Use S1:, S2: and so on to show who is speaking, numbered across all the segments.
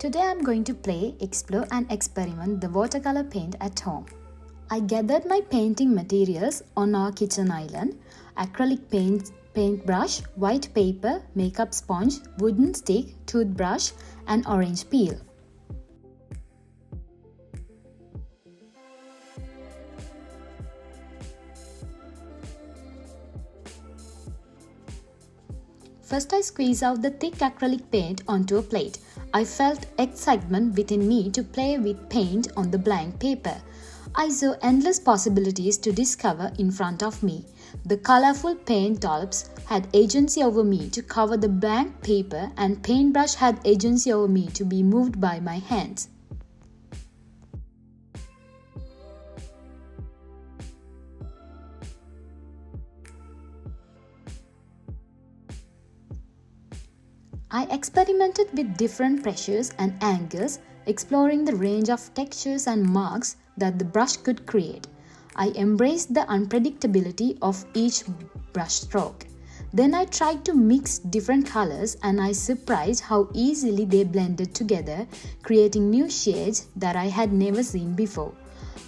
S1: Today I am going to play, explore and experiment the watercolor paint at home. I gathered my painting materials on our kitchen island: acrylic paintbrush, white paper, makeup sponge, wooden stick, toothbrush and orange peel. First, I squeeze out the thick acrylic paint onto a plate. I felt excitement within me to play with paint on the blank paper. I saw endless possibilities to discover in front of me. The colourful paint dollops had agency over me to cover the blank paper, and paintbrush had agency over me to be moved by my hands. I experimented with different pressures and angles, exploring the range of textures and marks that the brush could create. I embraced the unpredictability of each brush stroke. Then I tried to mix different colors, and I surprised how easily they blended together, creating new shades that I had never seen before.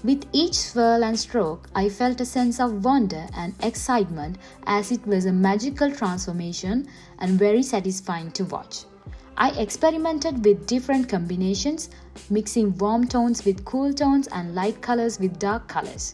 S1: With each swirl and stroke, I felt a sense of wonder and excitement, as it was a magical transformation and very satisfying to watch. I experimented with different combinations, mixing warm tones with cool tones and light colors with dark colors.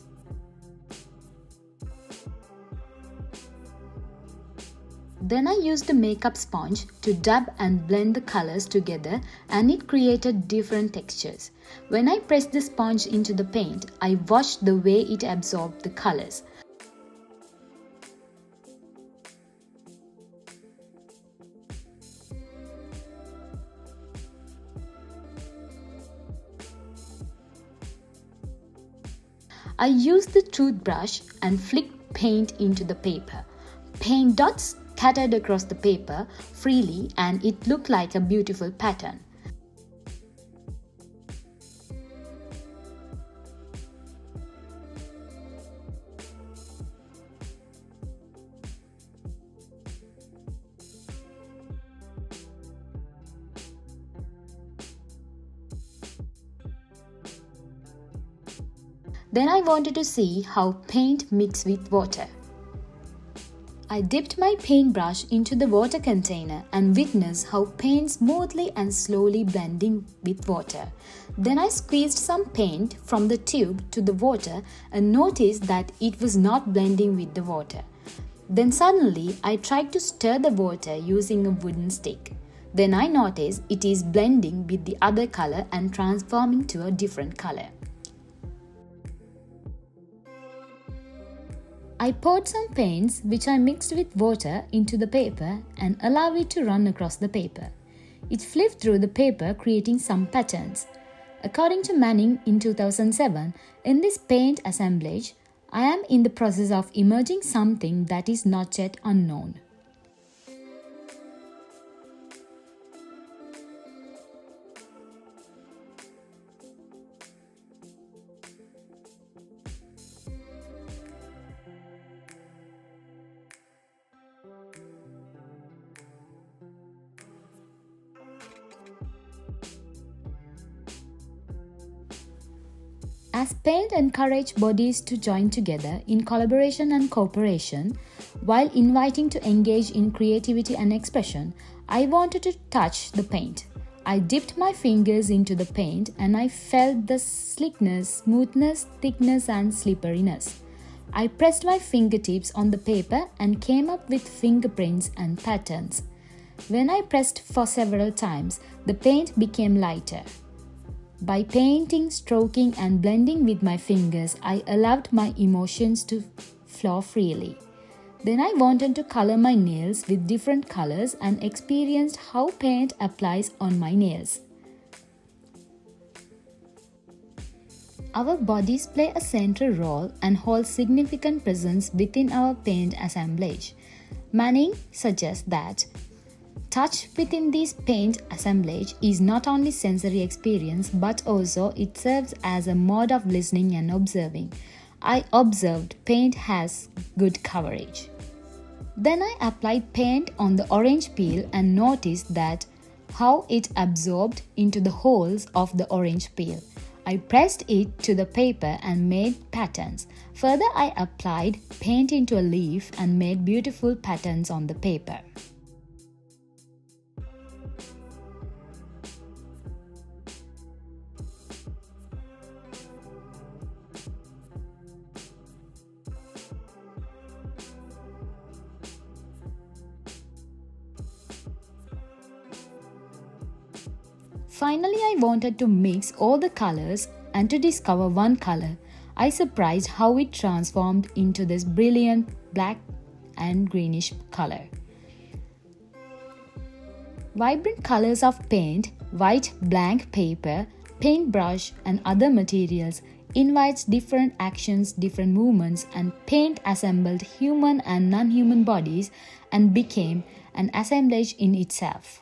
S1: Then I used the makeup sponge to dab and blend the colors together, and it created different textures. When I pressed the sponge into the paint, I watched the way it absorbed the colors. I used the toothbrush and flicked paint into the paper. Paint dots scattered across the paper freely, and it looked like a beautiful pattern. Then I wanted to see how paint mixed with water. I dipped my paintbrush into the water container and witnessed how paint smoothly and slowly blending with water. Then I squeezed some paint from the tube to the water and noticed that it was not blending with the water. Then suddenly I tried to stir the water using a wooden stick. Then I noticed it is blending with the other color and transforming to a different color. I poured some paints which I mixed with water into the paper and allowed it to run across the paper. It flipped through the paper, creating some patterns. According to Manning in 2007, in this paint assemblage, I am in the process of emerging something that is not yet unknown. As paint encourages bodies to join together in collaboration and cooperation, while inviting to engage in creativity and expression, I wanted to touch the paint. I dipped my fingers into the paint and I felt the slickness, smoothness, thickness and slipperiness. I pressed my fingertips on the paper and came up with fingerprints and patterns. When I pressed for several times, the paint became lighter. By painting, stroking and blending with my fingers, I allowed my emotions to flow freely. Then I wanted to color my nails with different colors and experienced how paint applies on my nails. Our bodies play a central role and hold significant presence within our paint assemblage. Manning suggests that touch within this paint assemblage is not only sensory experience, but also it serves as a mode of listening and observing. I observed paint has good coverage. Then I applied paint on the orange peel and noticed that how it absorbed into the holes of the orange peel. I pressed it to the paper and made patterns. Further, I applied paint into a leaf and made beautiful patterns on the paper. Finally, I wanted to mix all the colors and to discover one color. I surprised how it transformed into this brilliant black and greenish color. Vibrant colors of paint, white blank paper, paintbrush and other materials invites different actions, different movements, and paint assembled human and non-human bodies and became an assemblage in itself.